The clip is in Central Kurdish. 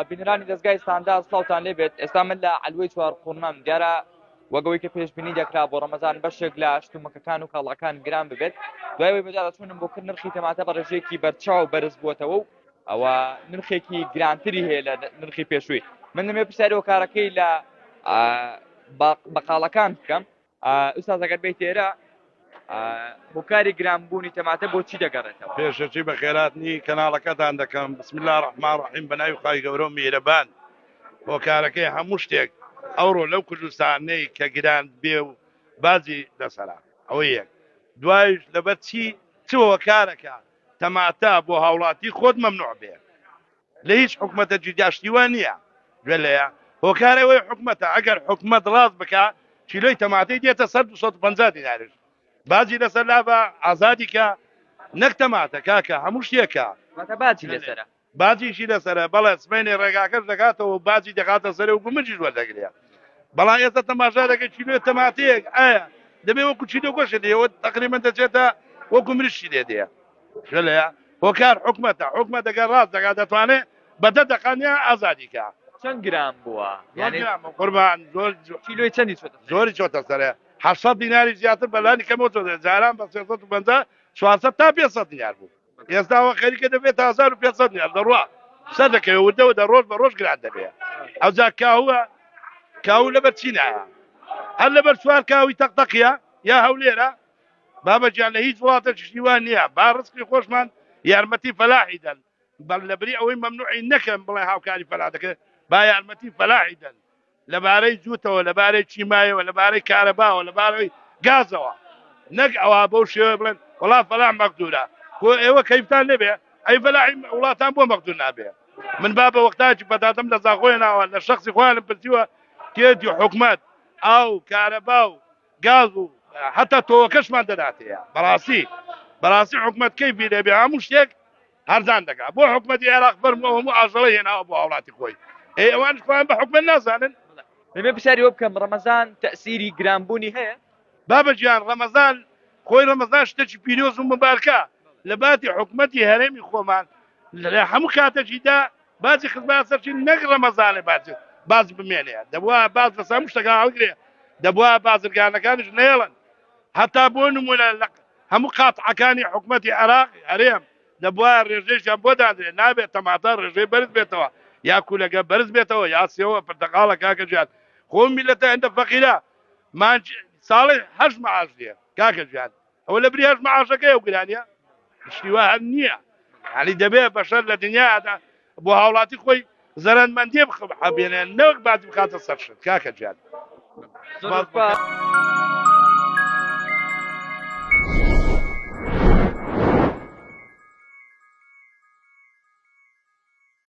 بینرانی دەستگای ساندا سڵاوتان لێبێت ئێستا من لە علوەی چوار قورنام دیارە وەگەوەی کە پێشبینی دەکرا بۆ ڕەمەزان بەشێک لە شتومەکەکان و کاڵەکان گران ببێت دوای بەجارە چوونم بۆ کرد نرخی تەماتە بە ڕێژەیەکی بەرچاو بەرز بووەتەوە و ئەوە نرخێکی گرانتری هەیە لە نرخی پێشووی من دەمێ پرسیارەوە کارەکەی لە بەقاڵەکان بکەم ئوستاز ئەگەر بیت ئێرە هۆکاری گرانبوونی تەماتە بۆ چی دەگەڕێتەوە پێشەچی بە خێراتنی کەناڵەکەتان دەکەم بسم الله الرحمن الرحیم بە ناوی خوای گەورە و میهرەبان هۆکارەکەی هەموو شتێک ئەوڕۆ لەو کوردستانەی کە گران بێ و بازی لەسەرا ئەوە یەک دوایش لەبەر چی هۆکارەکە تەماتە بۆ هاوڵاتی خۆت مەمنوع بێ لە هیچ حکومەتە جیداشتیوان نییە گوێ لەیە هۆکارەوەی حکومەتە ئەگەر حکومەت ڕاست بکە کیلۆی تەماتەی دێتە 150 دیناریش بازی لەسەر لا بە ئازادی کە نەک تەماتە کاکە هەموو شتێکە باچی لەسرە بازیشی لەسرە بەڵێ سمێنێ ڕێگاکەش دەکاتەوە بازی دەکاتە سەر و گومنجی وەردەگرێ بەڵام ئێستا تەماشا دەکەی کیلۆ تەماتەیەک ئایا دەبێ وەکو چیلۆ گۆشت دێەوە تقریبا دەچێتە وەکو مریشی دێ لەیە هۆکار حکومەت دەگەر ڕاست دەکات دەتوانێت بەدە دەقانیا ئازادیکە چەند گران بووە قوربان کیلۆی چەندی زۆری چۆتە سەرێ 800 دیناری زیاتر بەلانی کەمەوە چۆ جاران بە 350 400 تا 500 دیار بوو ئێستاوە خەریکە دەبێت 1500 دیار دەڕوا سەر دەکەوێت وردەوە دە ڕۆژ بە ڕۆژ گران دەبێت ئەوجا کاو لەبەر چی نایە هەر لەبەر سوار کاوی تەقتەقیە یا هەولێرە بابەجیان لە هیچ وڵاتە شتیوان نییە با ڕزقی خۆشمان یارمەتی فەلاحی دەن بەڵ لەبری ئەوەی مەمنوعی نەکەن بڵێ هاوکاری فەلاح دەکەن با یارمەتی فەلاحی دەن لەبارەی جووتەوە لەبارەی چیمایەوە لەبارەی کارەباوە لەبارەی گازەوە نەک ئەوە بەو شێوە بڵێن وڵا فەلاح مەقدورە بۆ ئێوە کەیفتان نەبێ ئەی فەلاحی وڵاتان بۆ مەقدور نابێ من با بە وەختاکی بەدادەم لە زاخۆی ناوە لە شخصی خۆیانم پرسیوە تێدی حکومەت ئەو کارەبا و گاز و حتا تۆوەکەشمان دەداتەیە بەڕاستی حکومەت کەیفی لێبێ هەموو شتێک هەرزان دەکات بۆ حکومەتی عێراق فەرمووە هەموو ئاژەڵە هێناوە بۆ هاوڵاتی خۆی ئەوانش خۆیان بە حکومەت نازانن دەبێ پرسیاریەوە بکەم ڕەمەزان تەسیری گرانبوونی هەیە بابەجیان ڕەمەزان خۆی ڕەمەزان شتێکی پیرۆز و مبارکە لە باتی حکومەتی هەرێمی خۆمان لە هەموو کاتەجیدا باجی خزمات سەرچی نەک ڕەمەزانێ باز بمێنێ دەبووە باز لەسەر هەموو شتەکان هەڵگرێ دەبووە بازرگانەکانش نێڵن هەتا بۆ نمونە هەموو قاتعەکانی حکومەتی عێراق هەرێم دەبووە ڕێژەیەکیان بۆ دادرێ نابێت تەماتە ڕێژەی بەرز بێتەوە یا کولەکە بەرز بێتەوە یا سێوە پرتەقاڵە کاکە جیان خۆ میلەتە هەندە فەقیرە ساڵی هەشت مەعاش دێ کاکە جیان ئەوە لە بری هەشت مەعاشەکەی ئەو گرانیە شتیوە هەر نییە یعنی دەبێت بەشەر لە دنیادا بۆ هاوڵاتی خۆی زەرەنمەندی بخەبێنێن نەوەک باتی بخاتە سەر شت کاکە جیان